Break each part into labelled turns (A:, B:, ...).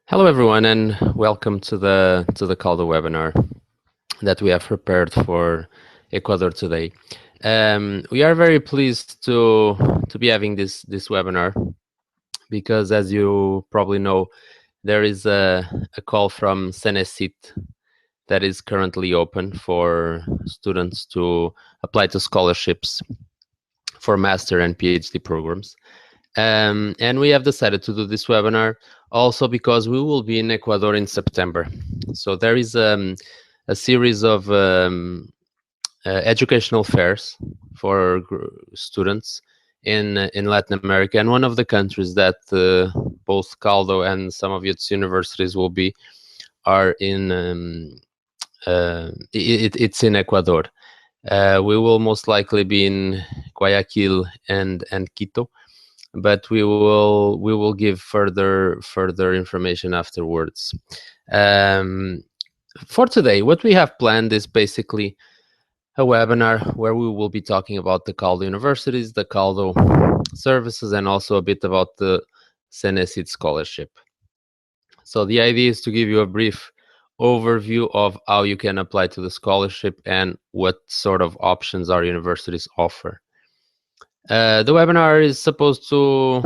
A: Hello everyone and welcome to the Cuddle webinar that we have prepared for Ecuador today. We are very pleased to be having this webinar because, as you probably know, there is a call from Cenesit that is currently open for students to apply to scholarships for master and PhD programs. And we have decided to do this webinar also because we will be in Ecuador in September. So there is a series of educational fairs for students in Latin America, and one of the countries that both Caldo and some of its universities will be are in it's in Ecuador. We will most likely be in Guayaquil and Quito, but we will give further information afterwards. For today, what we have planned is basically a webinar where we will be talking about the Caldo universities, the Caldo services, and also a bit about the Cenesit scholarship. So the idea is to give you a brief overview of how you can apply to the scholarship and what sort of options our universities offer. The webinar is supposed to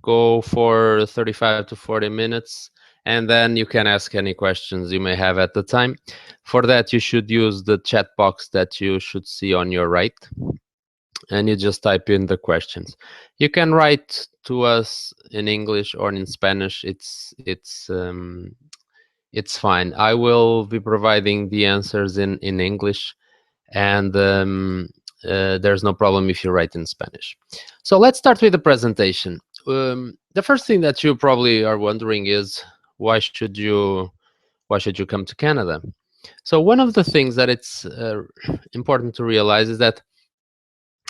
A: go for 35 to 40 minutes, and then you can ask any questions you may have at the time. For that, you should use the chat box that you should see on your right, and you just type in the questions. You can write to us in English or in Spanish. It's fine. I will be providing the answers in English, and there's no problem if you write in Spanish. So let's start with the presentation. The first thing that you probably are wondering is why should you come to Canada? So one of the things that it's important to realize is that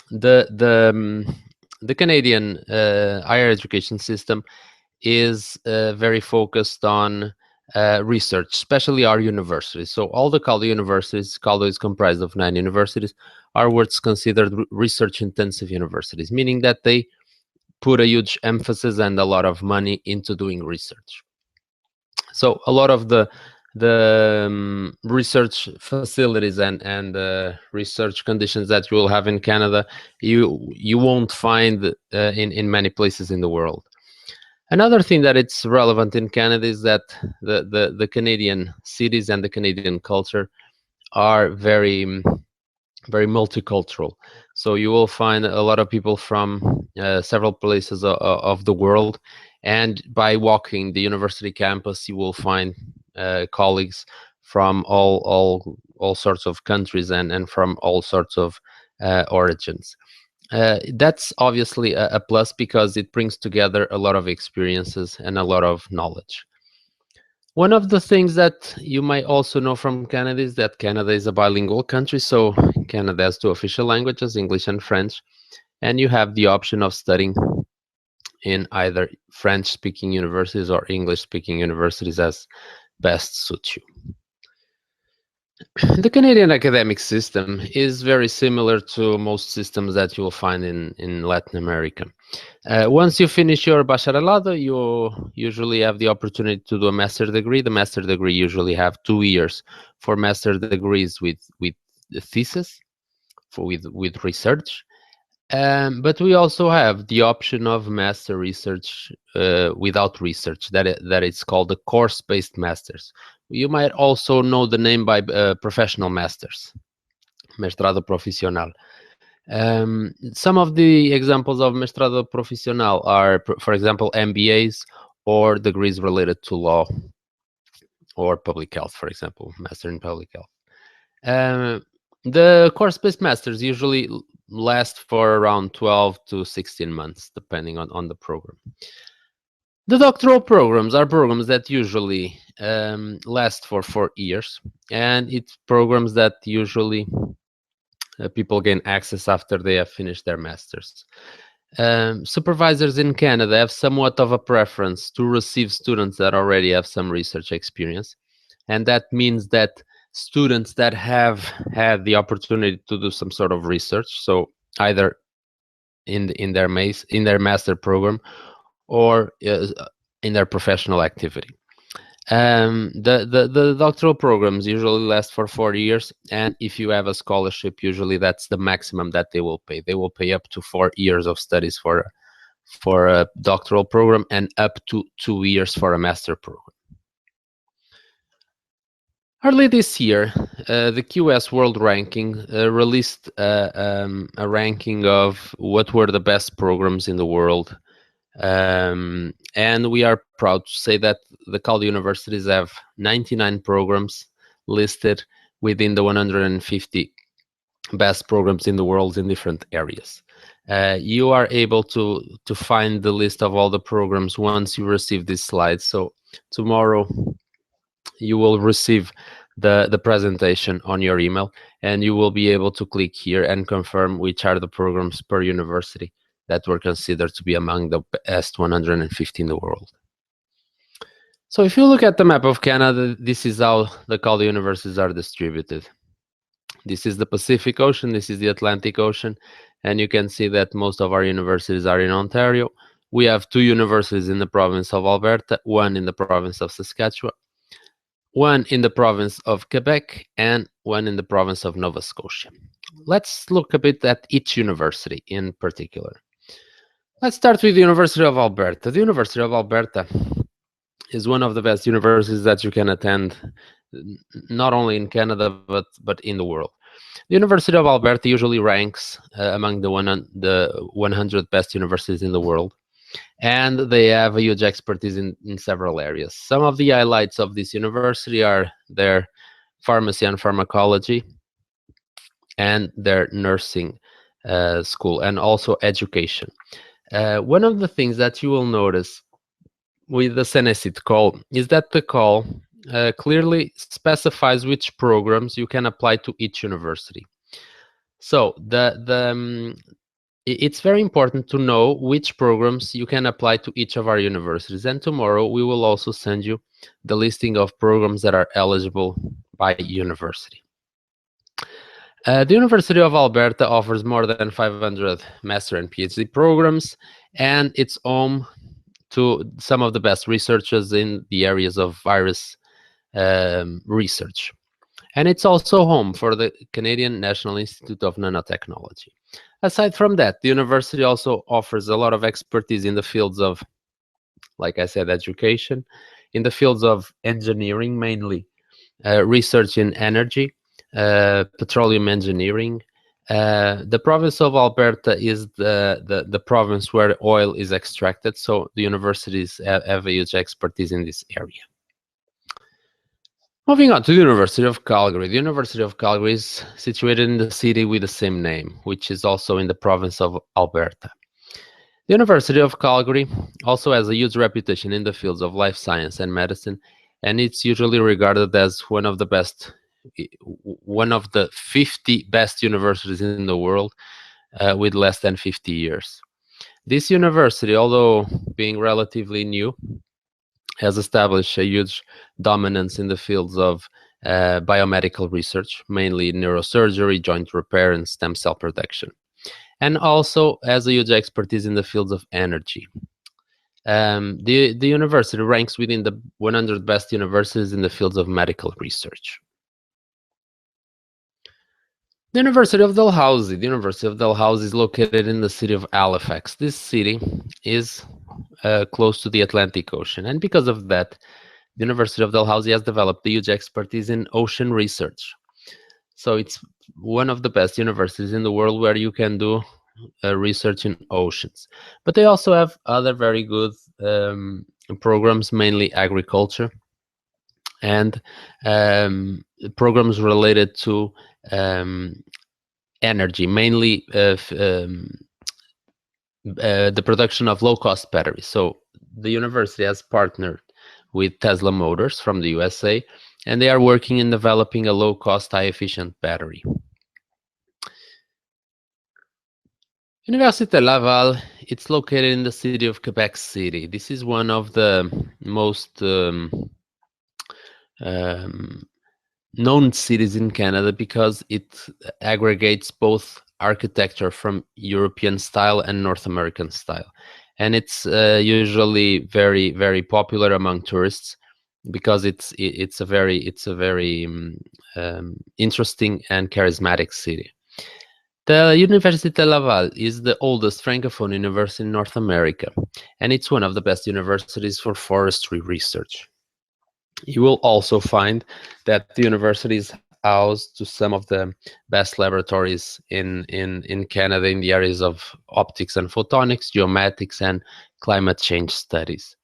A: the Canadian higher education system is very focused on research, especially our universities. So all the Caldo universities, Caldo is comprised of 9 universities, are what's considered research-intensive universities, meaning that they put a huge emphasis and a lot of money into doing research. So a lot of the research facilities and research conditions that you will have in Canada, you won't find in many places in the world. Another thing that it's relevant in Canada is that the Canadian cities and the Canadian culture are very multicultural. So you will find a lot of people from several places of the world, and by walking the university campus, you will find colleagues from all sorts of countries and from all sorts of origins. That's obviously a plus because it brings together a lot of experiences and a lot of knowledge. One of the things that you might also know from Canada is that Canada is a bilingual country. So Canada has 2 official languages, English and French, and you have the option of studying in either French-speaking universities or English-speaking universities as best suits you. The Canadian academic system is very similar to most systems that you will find in Latin America. Once you finish your bacharelado, you usually have the opportunity to do a master degree. The master degree usually have 2 years for master degrees with the thesis, with research. But we also have the option of master research without research. That is called the course-based masters. You might also know the name by professional masters, mestrado profissional. Some of the examples of mestrado profissional are, for example, MBAs or degrees related to law or public health, for example, master in public health. The course-based masters usually last for around 12 to 16 months, depending on the program. The doctoral programs are programs that usually last for 4 years, and it's programs that usually people gain access after they have finished their masters. Supervisors in Canada have somewhat of a preference to receive students that already have some research experience, and that means that students that have had the opportunity to do some sort of research, so either in their master program or in their professional activity. The doctoral programs usually last for 4 years, and if you have a scholarship, usually that's the maximum that they will pay. They will pay up to 4 years of studies for a doctoral program and up to 2 years for a master program. Early this year, the Qs World Ranking released a ranking of what were the best programs in the world. And we are proud to say that the Calgary universities have 99 programs listed within the 150 best programs in the world in different areas. You are able to find the list of all the programs once you receive this slide. So tomorrow you will receive the presentation on your email, and you will be able to click here and confirm which are the programs per university that were considered to be among the best 150 in the world. So if you look at the map of Canada, this is how the Calgary universities are distributed. This is the Pacific Ocean, this is the Atlantic Ocean, and you can see that most of our universities are in Ontario. We have 2 universities in the province of Alberta, 1 in the province of Saskatchewan, 1 in the province of Quebec, and 1 in the province of Nova Scotia. Let's look a bit at each university in particular. Let's start with the University of Alberta. The University of Alberta is one of the best universities that you can attend, not only in Canada, but in the world. The University of Alberta usually ranks among the 100 best universities in the world, and they have a huge expertise in several areas. Some of the highlights of this university are their pharmacy and pharmacology and their nursing school, and also education. One of the things that you will notice with the Cenecit call is that the call clearly specifies which programs you can apply to each university. So it's very important to know which programs you can apply to each of our universities. And tomorrow we will also send you the listing of programs that are eligible by university. The University of Alberta offers more than 500 master and PhD programs, and it's home to some of the best researchers in the areas of virus research. And it's also home for the Canadian National Institute of Nanotechnology. Aside from that, the university also offers a lot of expertise in the fields of, like I said, education, in the fields of engineering, mainly research in energy, petroleum engineering. The province of Alberta is the province where oil is extracted, so the universities have a huge expertise in this area. Moving on to the University of Calgary. The University of Calgary is situated in the city with the same name, which is also in the province of Alberta. The University of Calgary also has a huge reputation in the fields of life science and medicine, and it's usually regarded as one of the 50 best universities in the world with less than 50 years. This university, although being relatively new, has established a huge dominance in the fields of biomedical research, mainly neurosurgery, joint repair, and stem cell production, and also has a huge expertise in the fields of energy. The university ranks within the 100 best universities in the fields of medical research. The University of Dalhousie. The University of Dalhousie is located in the city of Halifax. This city is close to the Atlantic Ocean, and because of that, the University of Dalhousie has developed a huge expertise in ocean research. So it's one of the best universities in the world where you can do research in oceans. But they also have other very good programs, mainly agriculture, and programs related to energy, mainly the production of low-cost batteries. So the university has partnered with Tesla Motors from the USA, and they are working in developing a low-cost, high-efficient battery. Université Laval, it's located in the city of Quebec City. This is one of the most known cities in Canada because it aggregates both architecture from European style and North American style. And it's usually very, very popular among tourists because it's a very interesting and charismatic city. The Université Laval is the oldest Francophone university in North America, and it's one of the best universities for forestry research. You will also find that the university is housed to some of the best laboratories in Canada in the areas of optics and photonics, geomatics, and climate change studies.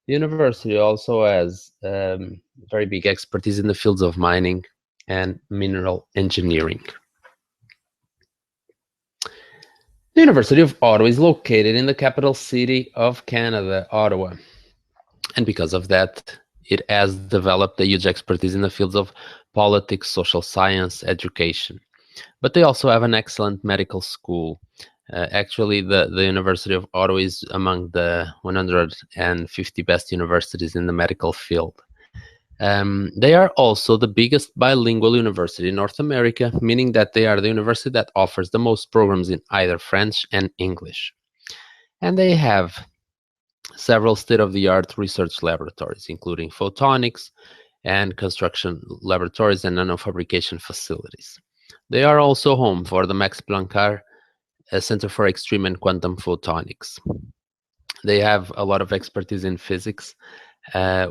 A: The university also has very big expertise in the fields of mining and mineral engineering. The University of Ottawa is located in the capital city of Canada, Ottawa. And because of that, it has developed a huge expertise in the fields of politics, social science, education. But they also have an excellent medical school. Actually, the University of Ottawa is among the 150 best universities in the medical field. They are also the biggest bilingual university in North America, meaning that they are the university that offers the most programs in either French and English. And they have several state-of-the-art research laboratories, including photonics and construction laboratories and nanofabrication facilities. They are also home for the Max Planck Center for Extreme and Quantum Photonics. They have a lot of expertise in physics,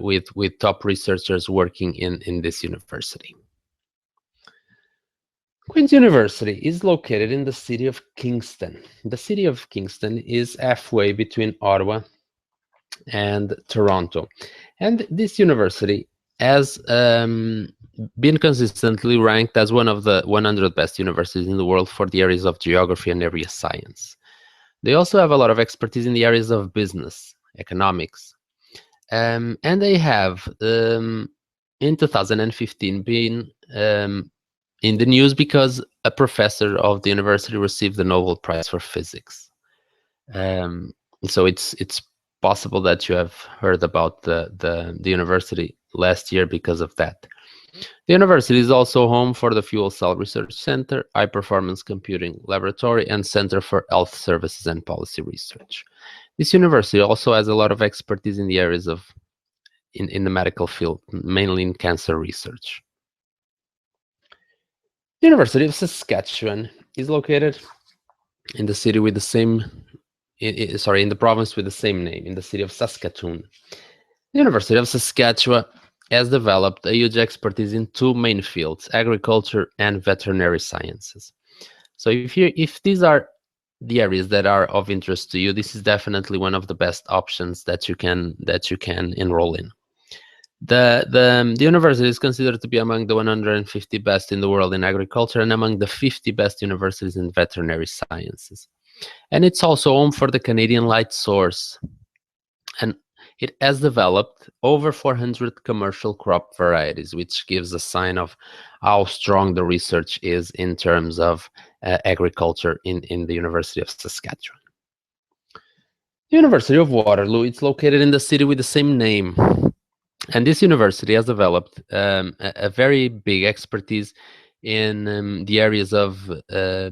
A: with top researchers working in this university. Queen's University is located in the city of Kingston. The city of Kingston is halfway between Ottawa and Toronto. And this university has been consistently ranked as one of the 100 best universities in the world for the areas of geography and area science. They also have a lot of expertise in the areas of business, economics, and they have, in 2015, been in the news because a professor of the university received the Nobel Prize for Physics. So it's possible that you have heard about the university last year because of that. The university is also home for the Fuel Cell Research Center, High Performance Computing Laboratory, and Center for Health Services and Policy Research. This university also has a lot of expertise in the areas of in the medical field, mainly in cancer research. The University of Saskatchewan is located in the city with the same, in the province with the same name, in the city of Saskatoon. The University of Saskatchewan has developed a huge expertise in two main fields, agriculture and veterinary sciences. So if these are the areas that are of interest to you, this is definitely one of the best options that you can enroll in. The university is considered to be among the 150 best in the world in agriculture and among the 50 best universities in veterinary sciences. And it's also home for the Canadian Light Source. And it has developed over 400 commercial crop varieties, which gives a sign of how strong the research is in terms of agriculture in the University of Saskatchewan. The University of Waterloo, it's located in the city with the same name. And this university has developed a very big expertise in the areas of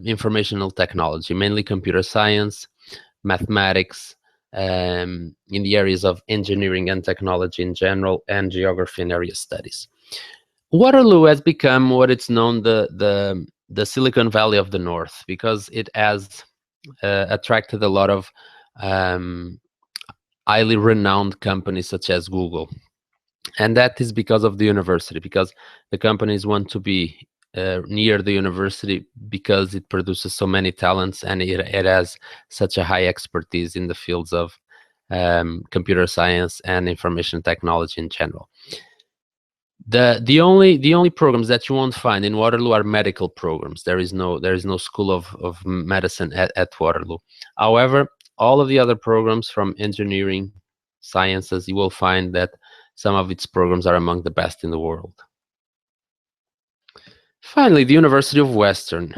A: informational technology, mainly computer science, mathematics, in the areas of engineering and technology in general, and geography and area studies. Waterloo has become what it's known the Silicon Valley of the North, because it has attracted a lot of highly renowned companies such as Google. And that is because of the university, because the companies want to be near the university because it produces so many talents and it has such a high expertise in the fields of computer science and information technology in general. The only programs that you won't find in Waterloo are medical programs. There is no school of medicine at Waterloo. However, all of the other programs from engineering, sciences, you will find that some of its programs are among the best in the world. Finally, the University of Western,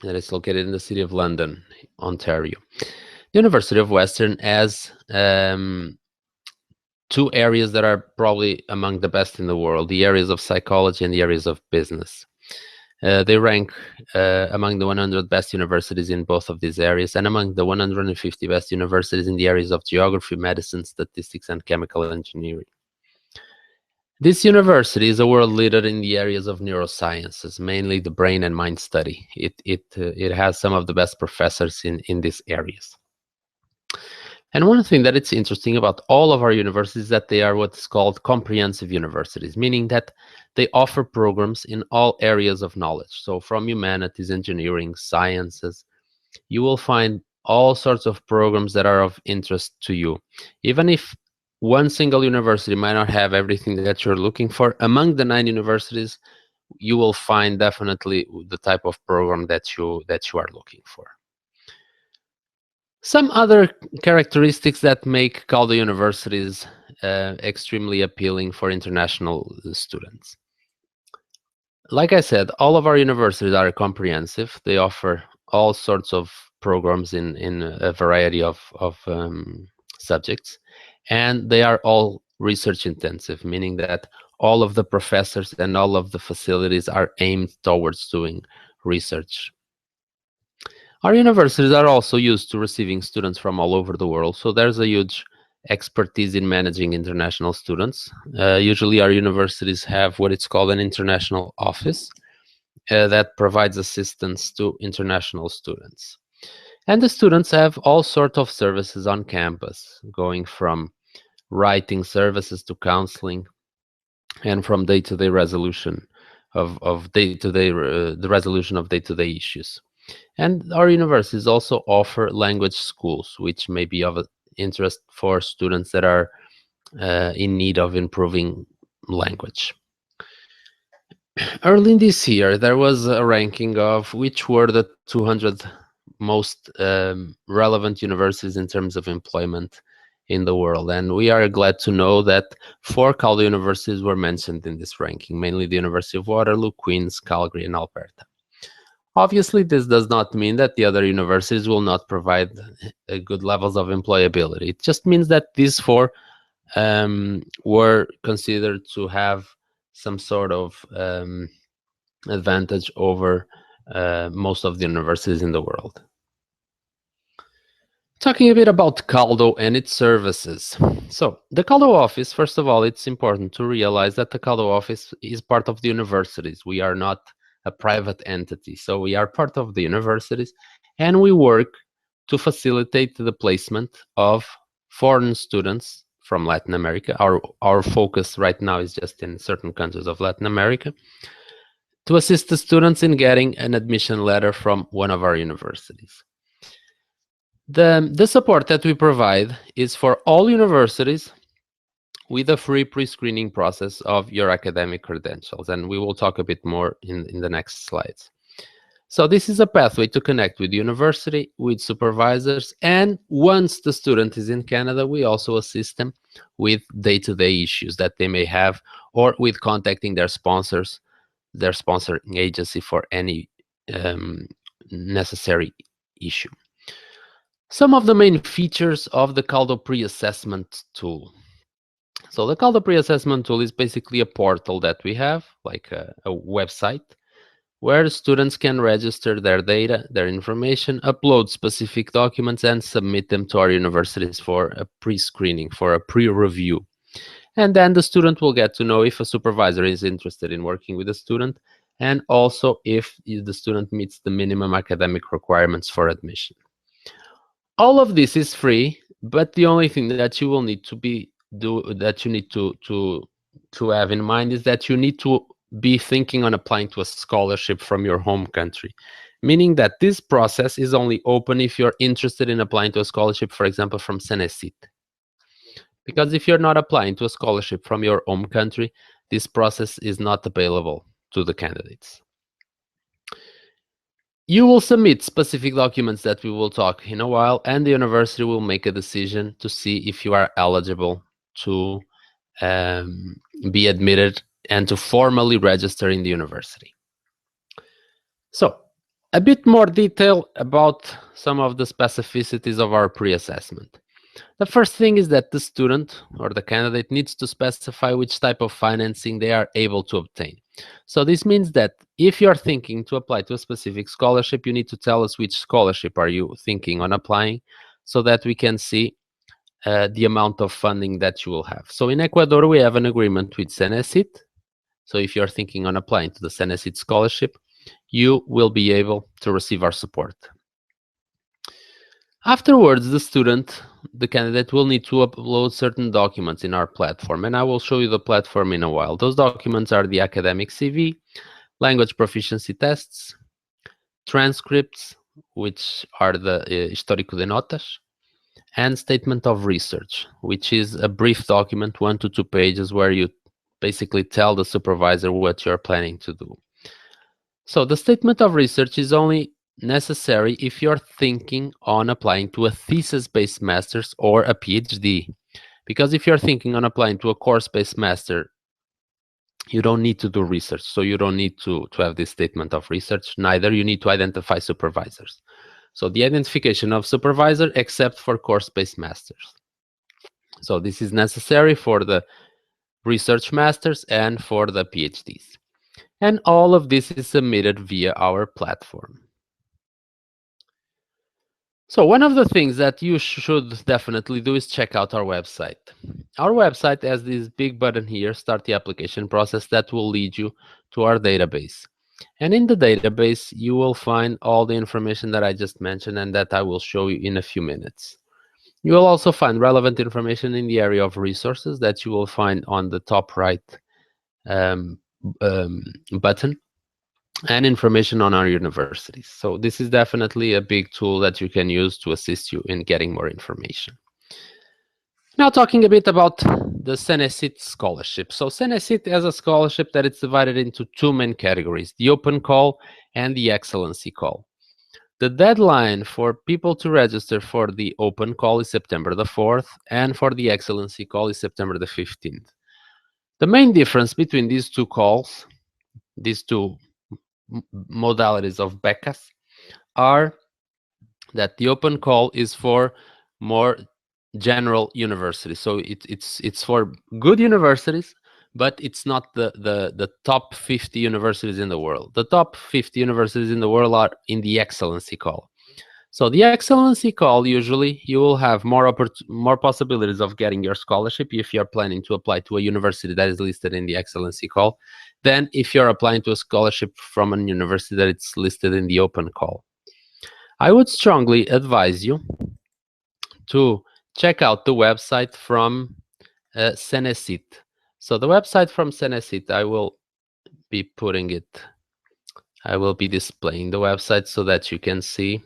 A: that is located in the city of London, Ontario. The University of Western has two areas that are probably among the best in the world, the areas of psychology and the areas of business. They rank among the 100 best universities in both of these areas and among the 150 best universities in the areas of geography, medicine, statistics, and chemical engineering. This university is a world leader in the areas of neurosciences, mainly the brain and mind study. It has some of the best professors in these areas. And one thing that it's interesting about all of our universities is that they are what's called comprehensive universities, meaning that they offer programs in all areas of knowledge. So from humanities, engineering, sciences, you will find all sorts of programs that are of interest to you. Even if one single university might not have everything that you're looking for, among the 9 universities, you will find definitely the type of program that you are looking for. Some other characteristics that make Calgary universities extremely appealing for international students. Like I said, all of our universities are comprehensive. They offer all sorts of programs in a variety of subjects, and they are all research intensive, meaning that all of the professors and all of the facilities are aimed towards doing research. Our universities are also used to receiving students from all over the world, so there's a huge expertise in managing international students. Usually our universities have what it's called an international office that provides assistance to international students. And the students have all sorts of services on campus, going from writing services to counseling, and from day-to-day resolution of day-to-day the resolution of day-to-day issues. And our universities also offer language schools, which may be of interest for students that are in need of improving language. Early in this year, there was a ranking of which were the 200 most relevant universities in terms of employment in the world. And we are glad to know that 4 Calgary universities were mentioned in this ranking, mainly the University of Waterloo, Queen's, Calgary, and Alberta. Obviously, this does not mean that the other universities will not provide good levels of employability. It just means that these 4 were considered to have some sort of advantage over most of the universities in the world. Talking a bit about Caldo and its services. So the Caldo office, first of all, it's important to realize that the Caldo office is part of the universities. We are not a private entity. So we are part of the universities, and we work to facilitate the placement of foreign students from Latin America. Our focus right now is just in certain countries of Latin America, to assist the students in getting an admission letter from one of our universities. The support that we provide is for all universities with a free pre-screening process of your academic credentials, and we will talk a bit more in the next slides. So this is a pathway to connect with the university, with supervisors, and once the student is in Canada, we also assist them with day-to-day issues that they may have, or with contacting their sponsors, their sponsoring agency for any necessary issue. Some of the main features of the Caldo pre-assessment tool. So the Caldo pre-assessment tool is basically a portal that we have, like a website, where students can register their data, their information, upload specific documents, and submit them to our universities for a pre-screening, for a pre-review. And then the student will get to know if a supervisor is interested in working with a student, and also if the student meets the minimum academic requirements for admission. All of this is free, but the only thing that you will need to have in mind is that you need to be thinking on applying to a scholarship from your home country, meaning that this process is only open if you're interested in applying to a scholarship, for example, from Cenecit. Because if you're not applying to a scholarship from your home country, this process is not available to the candidates. You will submit specific documents that we will talk in a while, and the university will make a decision to see if you are eligible to be admitted and to formally register in the university. So, a bit more detail about some of the specificities of our pre-assessment. The first thing is that the student or the candidate needs to specify which type of financing they are able to obtain. So this means that if you're thinking to apply to a specific scholarship, you need to tell us which scholarship are you thinking on applying, so that we can see the amount of funding that you will have. So in Ecuador, we have an agreement with Cenecit. So if you're thinking on applying to the Cenecit scholarship, you will be able to receive our support. Afterwards, the candidate will need to upload certain documents in our platform, and I will show you the platform in a while. Those documents are the academic CV, language proficiency tests, transcripts, which are the histórico de notas, and statement of research, which is a brief document, 1 to 2 pages, where you basically tell the supervisor what you're planning to do. So the statement of research is only necessary if you're thinking on applying to a thesis-based master's or a PhD. Because if you're thinking on applying to a course-based master, you don't need to do research, so you don't need to have this statement of research. Neither you need to identify supervisors. So the identification of supervisor, except for course-based masters. So this is necessary for the research masters and for the PhDs. And all of this is submitted via our platform. So one of the things that you should definitely do is check out our website. Our website has this big button here, start the application process, that will lead you to our database. And in the database, you will find all the information that I just mentioned and that I will show you in a few minutes. You will also find relevant information in the area of resources that you will find on the top right button, and information on our universities. So this is definitely a big tool that you can use to assist you in getting more information. Now talking a bit about the Cenecit scholarship. So Cenecit has a scholarship that is divided into 2 main categories, the open call and the excellency call. The deadline for people to register for the open call is September the 4th, and for the excellency call is September the 15th. The main difference between these two calls, these two modalities of becas, are that the open call is for more general universities. So it's for good universities, but it's not the top 50 universities in the world. The top 50 universities in the world are in the excellency call. So the excellency call, usually you will have more possibilities of getting your scholarship if you're planning to apply to a university that is listed in the excellency call than if you're applying to a scholarship from a university that it's listed in the open call. I would strongly advise you to check out the website from Cenecit. So the website from Cenecit, I will be displaying the website so that you can see.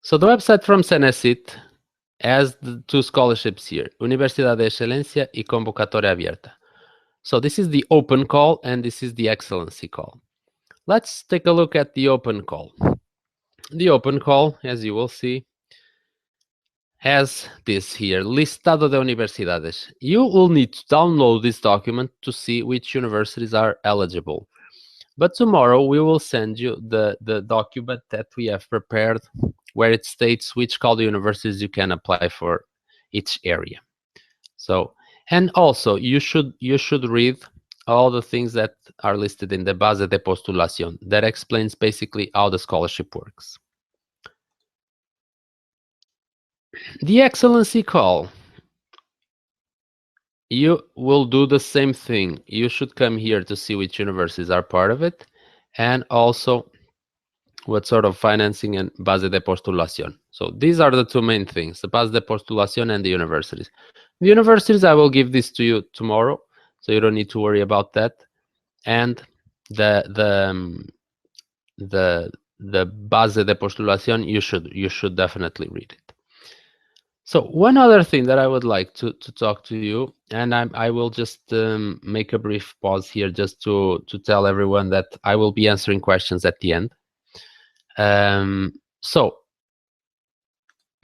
A: So the website from Cenecit has the 2 scholarships here, Universidad de Excelencia y Convocatoria Abierta. So this is the open call and this is the excellency call. Let's take a look at the open call. The open call, as you will see, has this here, Listado de Universidades. You will need to download this document to see which universities are eligible. But tomorrow we will send you the document that we have prepared where it states which Calgary universities you can apply for each area. So, and also you should read all the things that are listed in the base de postulación that explains basically how the scholarship works. The excellency call, you will do the same thing. You should come here to see which universities are part of it, and also what sort of financing and base de postulación. So these are the 2 main things, the base de postulación and the universities. The universities, I will give this to you tomorrow, so you don't need to worry about that. And the base de postulación, you should definitely read it. So one other thing that I would like to talk to you, and I will just make a brief pause here just to tell everyone that I will be answering questions at the end. So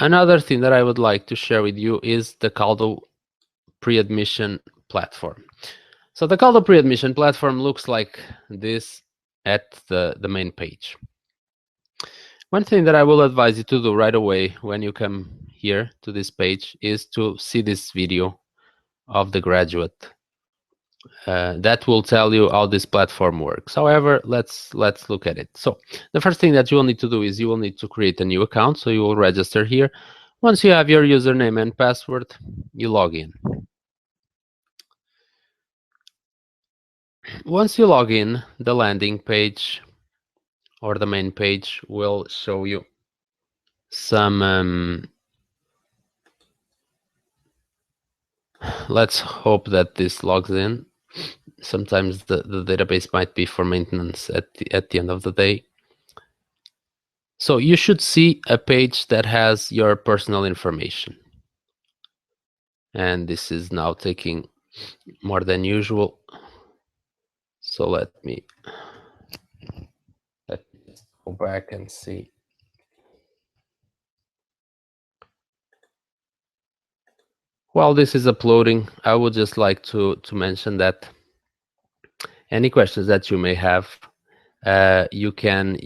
A: another thing that I would like to share with you is the Cuddle pre-admission platform. So the Cuddle pre-admission platform looks like this at the main page. One thing that I will advise you to do right away when you come here to this page is to see this video of the graduate. That will tell you how this platform works. However, let's look at it. So the first thing that you will need to do is you will need to create a new account. So you will register here Once you have your username and password, you log in. Once you log in, the landing page or the main page will show you some let's hope that this logs in. Sometimes the database might be for maintenance at the end of the day. So you should see a page that has your personal information. And this is now taking more than usual. So let me go back and see. While this is uploading, I would just like to mention that any questions that you may have, you can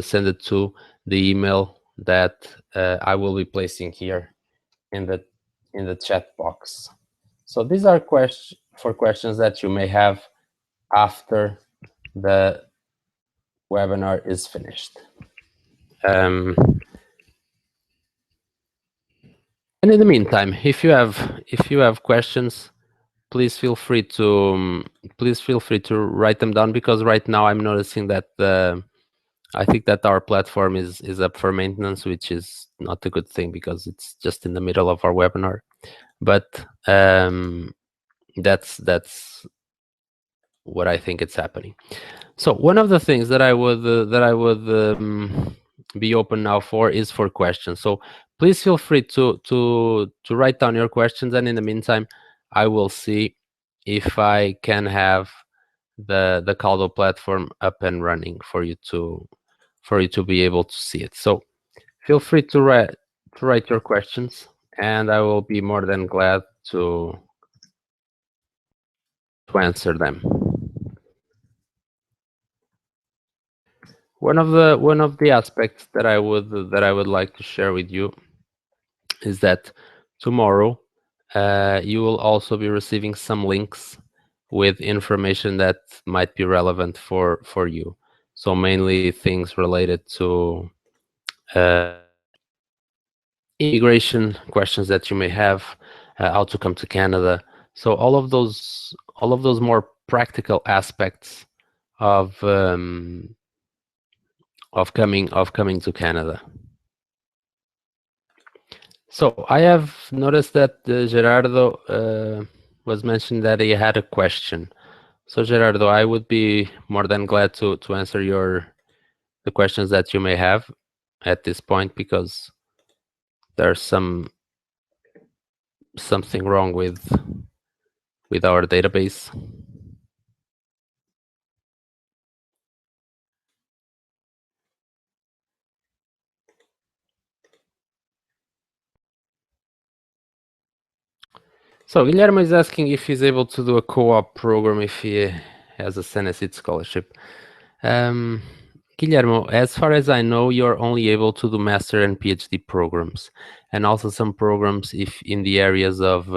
A: send it to the email that I will be placing here in the chat box. So these are questions that you may have after the webinar is finished. And in the meantime, if you have questions, please feel free to write them down, because right now I'm noticing that I think that our platform is up for maintenance, which is not a good thing because it's just in the middle of our webinar. But that's what I think it's happening. So one of the things that I would be open now for is for questions. So please feel free to write down your questions, and in the meantime, I will see if I can have the Cuddle platform up and running for you to be able to see it. So feel free to write your questions, and I will be more than glad to answer them. One of the aspects that I would like to share with you is that tomorrow you will also be receiving some links with information that might be relevant for you. So mainly things related to immigration questions that you may have, how to come to Canada. So all of those more practical aspects of coming to Canada. So I have noticed that Gerardo was mentioning that he had a question. So Gerardo, I would be more than glad to answer the questions that you may have at this point, because there's something wrong with our database. So Guillermo is asking if he's able to do a co-op program if he has a Senesit scholarship. Guillermo, as far as I know, you're only able to do master and PhD programs, and also some programs if in the areas of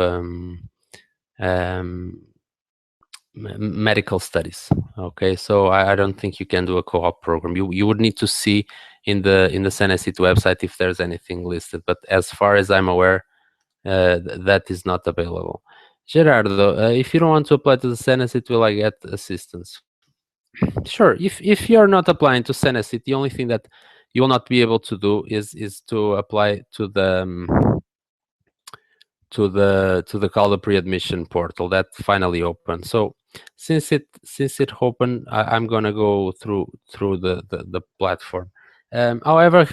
A: medical studies. Okay, so I don't think you can do a co-op program. You would need to see in the Senesit website if there's anything listed, but as far as I'm aware, that is not available. Gerardo, if you don't want to apply to the Senesit, will I get assistance? Sure. If you're not applying to Senesit, the only thing that you will not be able to do is to apply to the Calgary pre-admission portal that finally opened. So since it opened, I'm gonna go through the platform. However,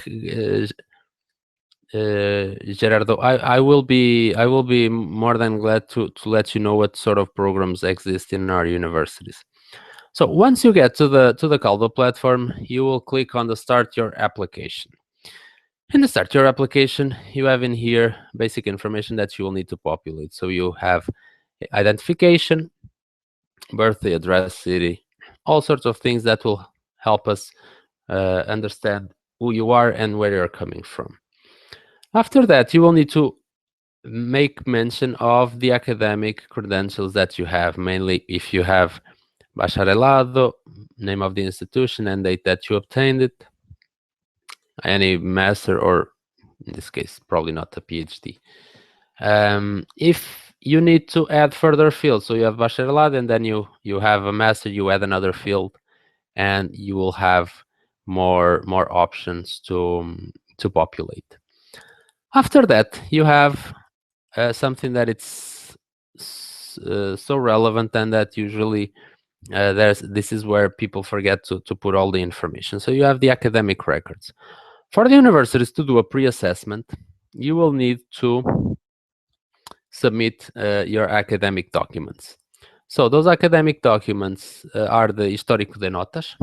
A: Gerardo, I will be more than glad to let you know what sort of programs exist in our universities. So once you get to the Caldo platform, you will click on the Start Your Application. In the Start Your Application, you have in here basic information that you will need to populate. So you have identification, birthday, address, city, all sorts of things that will help us understand who you are and where you're coming from. After that, you will need to make mention of the academic credentials that you have, mainly if you have bacharelado, name of the institution and date that you obtained it, any master or in this case, probably not a PhD. If you need to add further fields, so you have bacharelado, and then you have a master, you add another field, and you will have more options to populate. After that, you have something that it's so relevant, and that usually this is where people forget to put all the information. So you have the academic records. For the universities to do a pre-assessment, you will need to submit your academic documents. So those academic documents are the histórico de notas.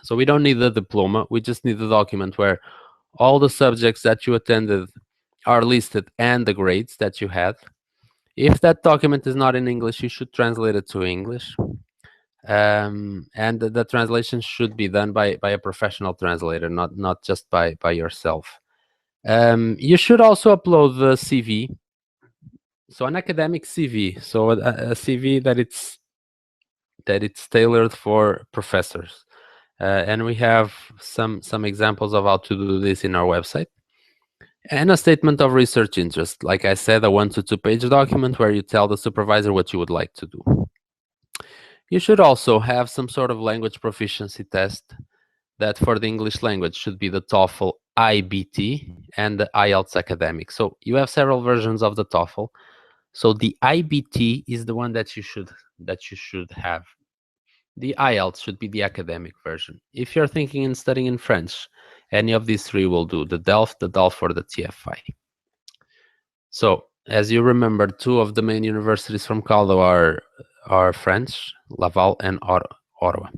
A: So we don't need the diploma, we just need the document where all the subjects that you attended are listed and the grades that you had. If that document is not in English, you should translate it to English. And the translation should be done by a professional translator, not just by yourself. You should also upload the CV. So an academic CV, so a CV that it's tailored for professors. And we have some examples of how to do this in our website. And a statement of research interest. Like I said, a 1 to 2 page document where you tell the supervisor what you would like to do. You should also have some sort of language proficiency test that for the English language should be the TOEFL IBT and the IELTS academic. So you have several versions of the TOEFL. So the IBT is the one that you should have. The IELTS should be the academic version. If you're thinking in studying in French, any of these three will do, the DELF, or the TFI. So as you remember, two of the main universities from Caldo are French, Laval and Ottawa,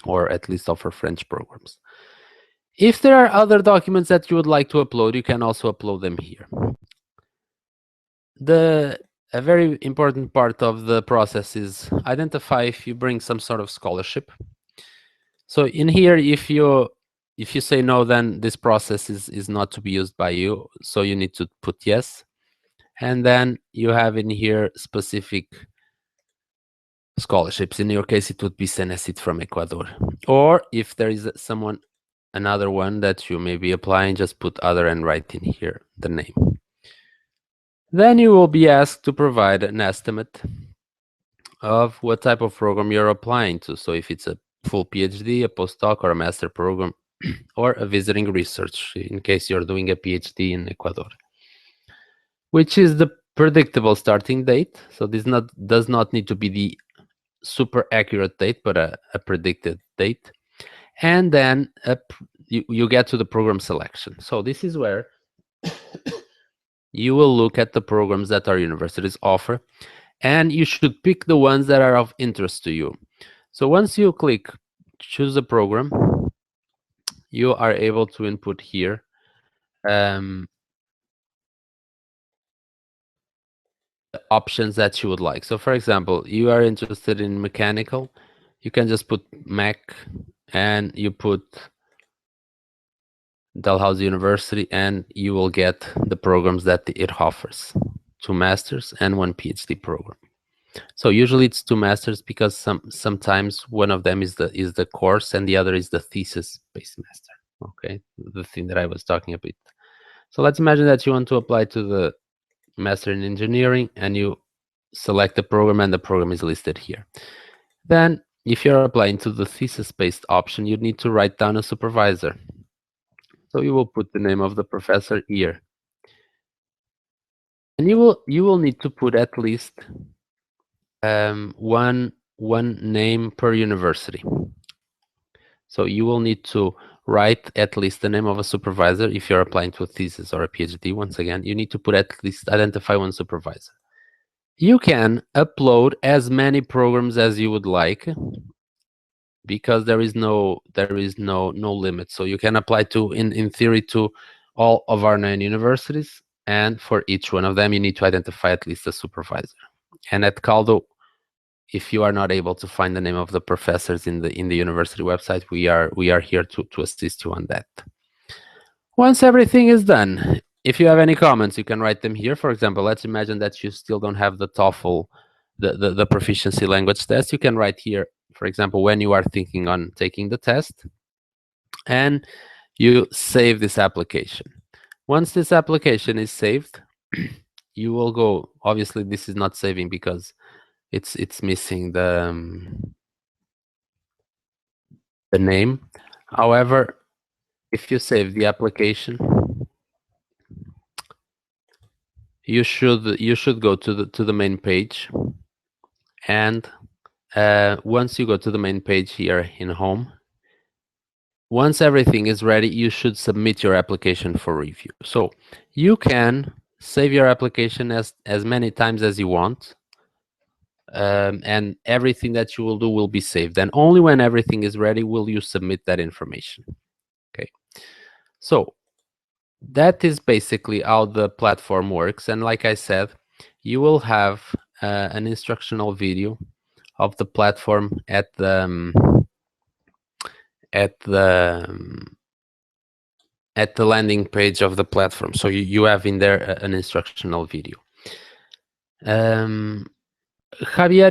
A: or at least offer French programs. If there are other documents that you would like to upload, you can also upload them here. A very important part of the process is identify if you bring some sort of scholarship. So in here, if you say no, then this process is not to be used by you. So you need to put yes. And then you have in here specific scholarships. In your case, it would be Cenecit from Ecuador. Or if there is another one that you may be applying, just put other and write in here the name. Then you will be asked to provide an estimate of what type of program you're applying to. So if it's a full PhD, a postdoc, or a master program, or a visiting research, in case you're doing a PhD in Ecuador. Which is the predictable starting date. So this does not need to be the super accurate date, but a predicted date. And then you get to the program selection. So this is where you will look at the programs that our universities offer, and you should pick the ones that are of interest to you. So once you click choose a program, you are able to input here options that you would like. So for example, you are interested in mechanical, you can just put Mech, and you put Dalhousie University, and you will get the programs that it offers, 2 masters and 1 PhD program. So usually it's 2 masters because sometimes one of them is the course and the other is the thesis-based master. Okay, the thing that I was talking about. So let's imagine that you want to apply to the master in engineering, and you select the program, and the program is listed here. Then if you're applying to the thesis-based option, you need to write down a supervisor. So you will put the name of the professor here. And you will need to put at least one name per university. So you will need to write at least the name of a supervisor. If you're applying to a thesis or a PhD, once again, you need to put at least identify one supervisor. You can upload as many programs as you would like, because there is no limit. So you can apply to, in theory, to all of our 9 universities, and for each one of them you need to identify at least a supervisor. And at Caldo, if you are not able to find the name of the professors in the university website, we are here to assist you on that. Once everything is done, if you have any comments, you can write them here. For example, let's imagine that you still don't have the TOEFL, the proficiency language test. You can write here, for example, when you are thinking on taking the test, and you save this application. Once this application is saved, you will go. Obviously, this is not saving because it's missing the name. However, if you save the application, you should go to the main page, and once you go to the main page here in home, once everything is ready, you should submit your application for review. So you can save your application as many times as you want, and everything that you will do will be saved. And only when everything is ready will you submit that information. Okay, so that is basically how the platform works. And like I said, you will have an instructional video of the platform at the landing page of the platform. So you have in there an instructional video. Javier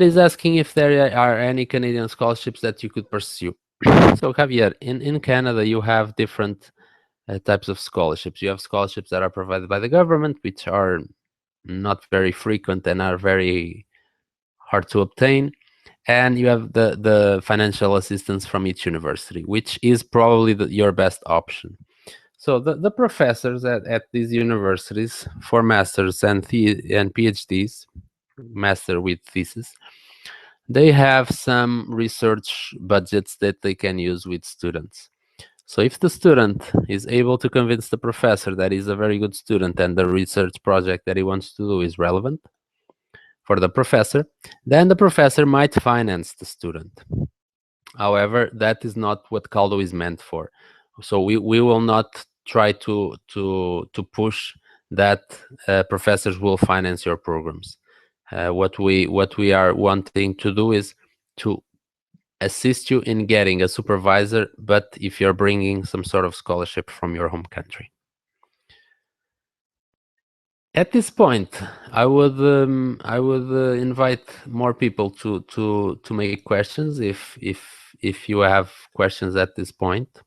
A: is asking if there are any Canadian scholarships that you could pursue. So Javier, in Canada, you have different types of scholarships. You have scholarships that are provided by the government, which are not very frequent and are very hard to obtain. And you have the financial assistance from each university, which is probably your best option. So the professors at these universities for masters and PhDs, master with thesis, they have some research budgets that they can use with students. So if the student is able to convince the professor that he's a very good student and the research project that he wants to do is relevant for the professor, then the professor might finance the student. However, that is not what Caldo is meant for. So we will not try to push that professors will finance your programs. What we are wanting to do is to assist you in getting a supervisor, but if you're bringing some sort of scholarship from your home country. At this point, I would invite more people to make questions if you have questions at this point.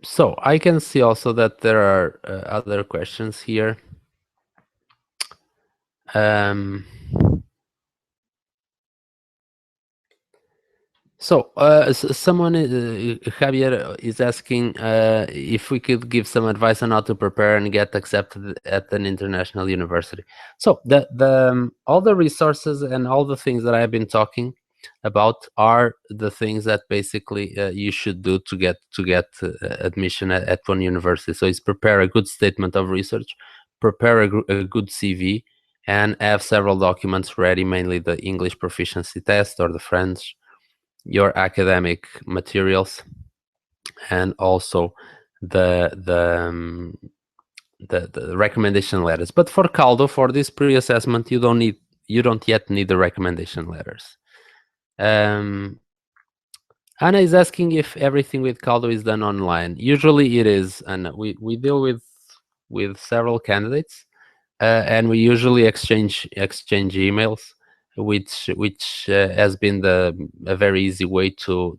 A: So I can see also that there are other questions here. So someone, Javier, is asking if we could give some advice on how to prepare and get accepted at an international university. So all the resources and all the things that I've been talking about are the things that basically you should do to get admission at one university. So it's prepare a good statement of research, prepare a good CV, and have several documents ready, mainly the English proficiency test or the French, your academic materials, and also the recommendation letters. But for Caldo, for this pre-assessment, you don't yet need the recommendation letters. Anna is asking if everything with Caldo is done online. Usually it is, and we deal with several candidates, and we usually exchange emails, which has been a very easy way to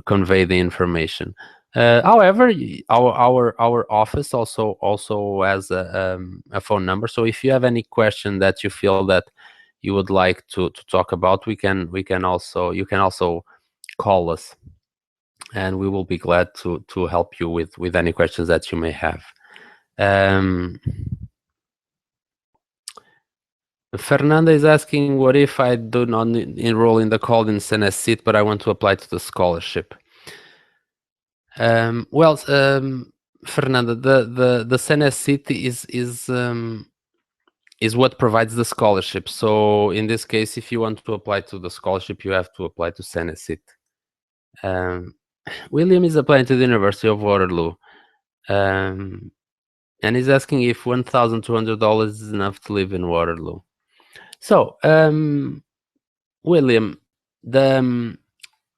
A: convey the information. However, our office also has a phone number. So if you have any question that you feel that you would like to talk about, you can also call us, and we will be glad to help you with any questions that you may have. Fernanda is asking, what if I do not enroll in the call in CNS seat, but I want to apply to the scholarship? Well, Fernanda, the CNS seat is what provides the scholarship. So in this case, if you want to apply to the scholarship, you have to apply to CNS seat. William is applying to the University of Waterloo. And he's asking if $1,200 is enough to live in Waterloo. So, William, the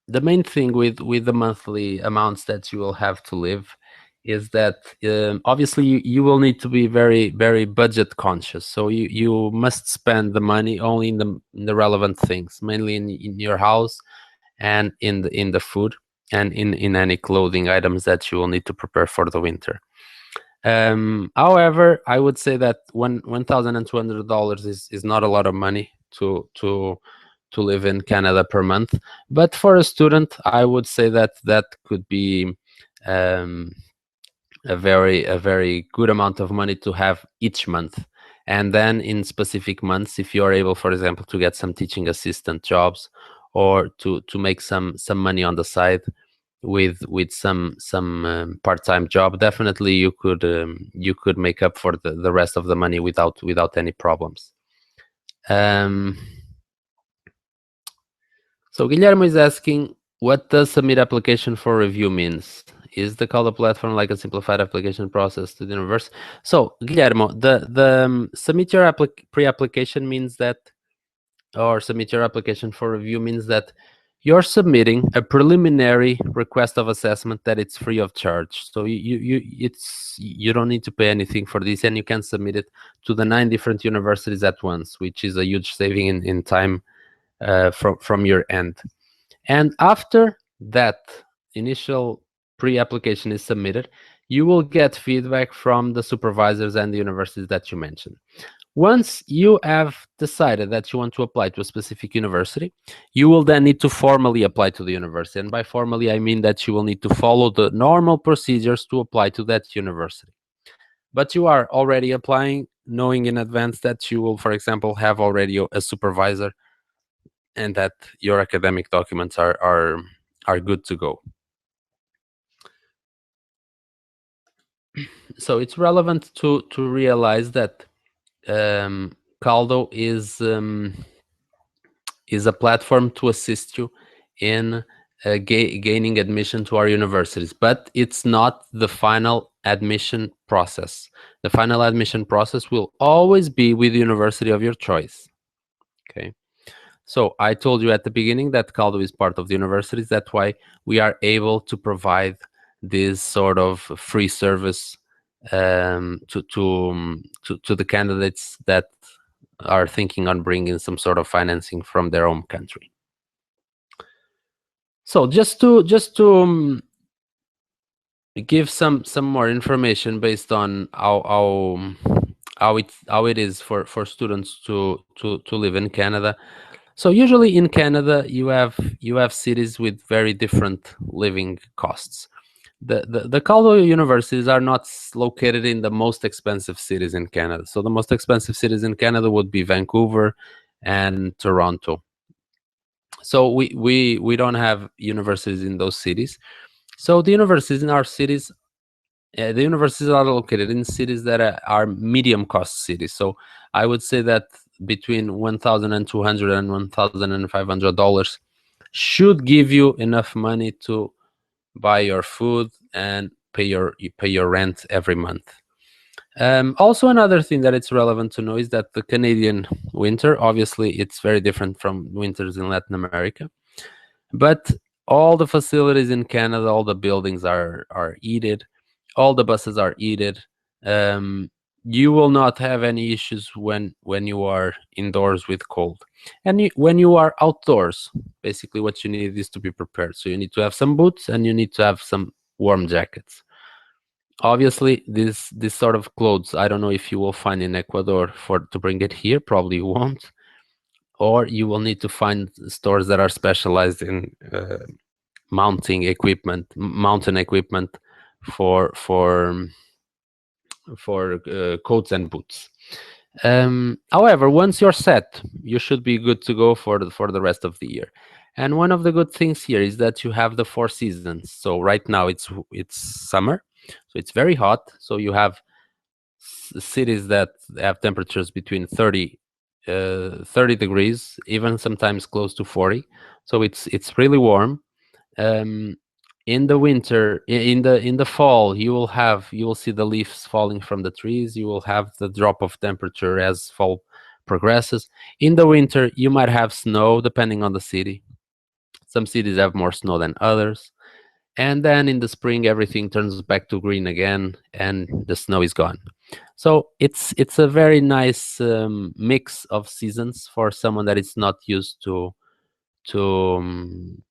A: main thing with the monthly amounts that you will have to live is that obviously you will need to be very, very budget conscious. So you must spend the money only in the relevant things, mainly in your house and in the food and in any clothing items that you will need to prepare for the winter. However, I would say that $1,200 is not a lot of money to live in Canada per month. But for a student, I would say that that could be um, a very good amount of money to have each month. And then in specific months, if you are able, for example, to get some teaching assistant jobs or to make some money on the side with some part-time job, definitely you could make up for the rest of the money without any problems. So Guillermo is asking, what does submit application for review means? Is the Cuddle platform like a simplified application process to the universe? So Guillermo, the submit your pre-application means that, or submit your application for review means that you're submitting a preliminary request of assessment that it's free of charge. So you don't need to pay anything for this, and you can submit it to the 9 different universities at once, which is a huge saving in time from your end. And after that initial pre-application is submitted, you will get feedback from the supervisors and the universities that you mentioned. Once you have decided that you want to apply to a specific university, you will then need to formally apply to the university. And by formally, I mean that you will need to follow the normal procedures to apply to that university. But you are already applying, knowing in advance that you will, for example, have already a supervisor and that your academic documents are good to go. So it's relevant to realize that Caldo is a platform to assist you in gaining admission to our universities, but it's not the final admission process. The final admission process will always be with the university of your choice. Okay. So I told you at the beginning that Caldo is part of the universities. That's why we are able to provide this sort of free service to the candidates that are thinking on bringing some sort of financing from their own country. So just to give some more information based on how it is for students to live in Canada. So usually in Canada, you have cities with very different living costs. The Caldo universities are not located in the most expensive cities in Canada. So the most expensive cities in Canada would be Vancouver and Toronto. So we don't have universities in those cities. So the universities in our cities, the universities are located in cities that are medium cost cities. So I would say that between $1,200 and $1,500 should give you enough money to buy your food and pay your rent every month. Also, another thing that it's relevant to know is that the Canadian winter, obviously, it's very different from winters in Latin America, but all the facilities in Canada, all the buildings are heated, all the buses are heated. You will not have any issues when you are indoors with cold. And when you are outdoors, basically what you need is to be prepared. So you need to have some boots and you need to have some warm jackets. Obviously, this sort of clothes, I don't know if you will find in Ecuador to bring it here, probably you won't. Or you will need to find stores that are specialized in mountain equipment for coats and boots. However, once you're set, you should be good to go for the rest of the year. And one of the good things here is that you have the 4 seasons. So right now it's summer, so it's very hot. So you have cities that have temperatures between 30 degrees, even sometimes close to 40. So it's really warm. In the winter, in the fall, you will see the leaves falling from the trees. You will have the drop of temperature as fall progresses. In the winter, you might have snow depending on the city. Some cities have more snow than others. And then in the spring, everything turns back to green again, and the snow is gone. So it's a very nice mix of seasons for someone that is not used to um,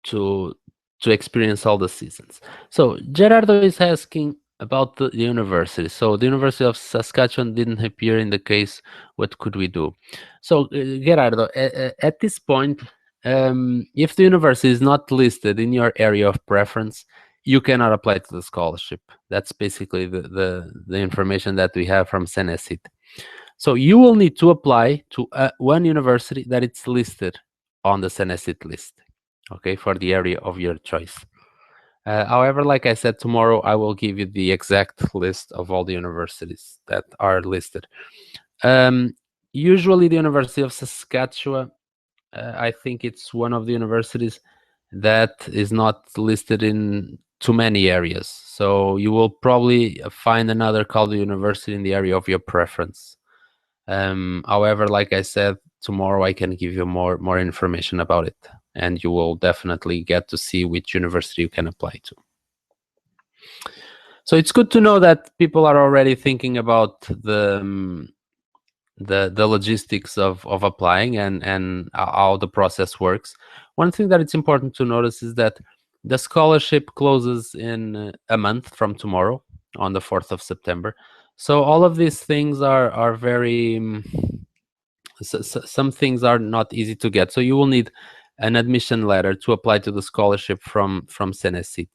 A: to to experience all the seasons. So Gerardo is asking about the university. So the University of Saskatchewan didn't appear in the case. What could we do? So Gerardo, at this point, if the university is not listed in your area of preference, you cannot apply to the scholarship. That's basically the information that we have from Senesit. So you will need to apply to one university that it's listed on the Senesit list, okay, for the area of your choice. However, like I said, tomorrow I will give you the exact list of all the universities that are listed. Usually the University of Saskatchewan, I think it's one of the universities that is not listed in too many areas. So you will probably find another Calgary University in the area of your preference. However, like I said, tomorrow I can give you more information about it, and you will definitely get to see which university you can apply to. So it's good to know that people are already thinking about the logistics of applying and how the process works. One thing that it's important to notice is that the scholarship closes in a month from tomorrow, on the 4th of September. So all of these things are very some things are not easy to get. So you will need an admission letter to apply to the scholarship from Senesit.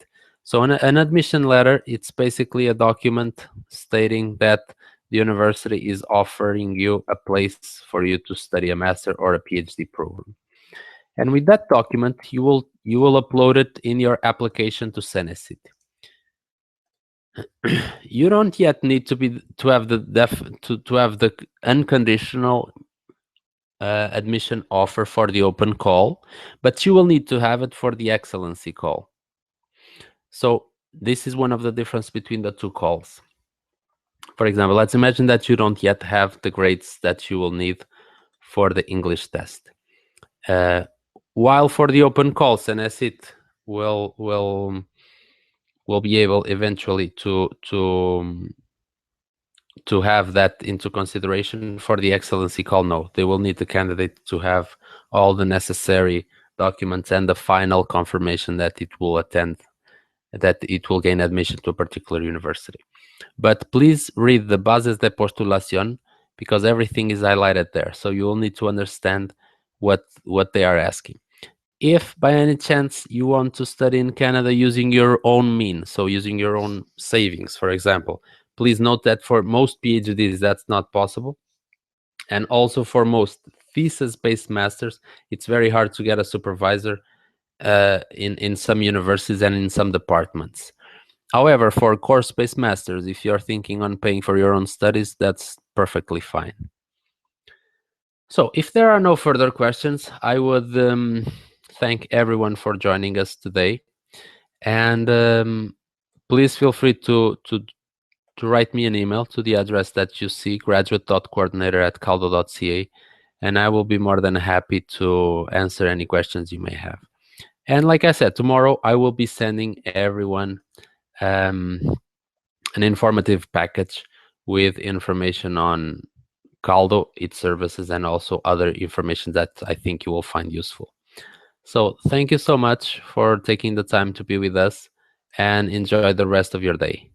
A: So an admission letter, it's basically a document stating that the university is offering you a place for you to study a master or a PhD program. And with that document, you will upload it in your application to Senesit. You don't yet need to have the unconditional admission offer for the open call, but you will need to have it for the excellency call. So this is one of the difference between the two calls. For example, let's imagine that you don't yet have the grades that you will need for the English test. While for the open call, Senesit will be able eventually to have that into consideration. For the excellency call, no, they will need the candidate to have all the necessary documents and the final confirmation that it will gain admission to a particular university. But please read the bases de postulación, because everything is highlighted there, so you will need to understand what they are asking. If by any chance you want to study in Canada using your own means, so using your own savings, for example, please note that for most PhDs, that's not possible. And also for most thesis-based masters, it's very hard to get a supervisor in some universities and in some departments. However, for course-based masters, if you're thinking on paying for your own studies, that's perfectly fine. So if there are no further questions, I would thank everyone for joining us today. And please feel free to write me an email to the address that you see, graduate.coordinator@caldo.ca, and I will be more than happy to answer any questions you may have. And like I said, tomorrow I will be sending everyone an informative package with information on Caldo, its services, and also other information that I think you will find useful. So thank you so much for taking the time to be with us, and enjoy the rest of your day.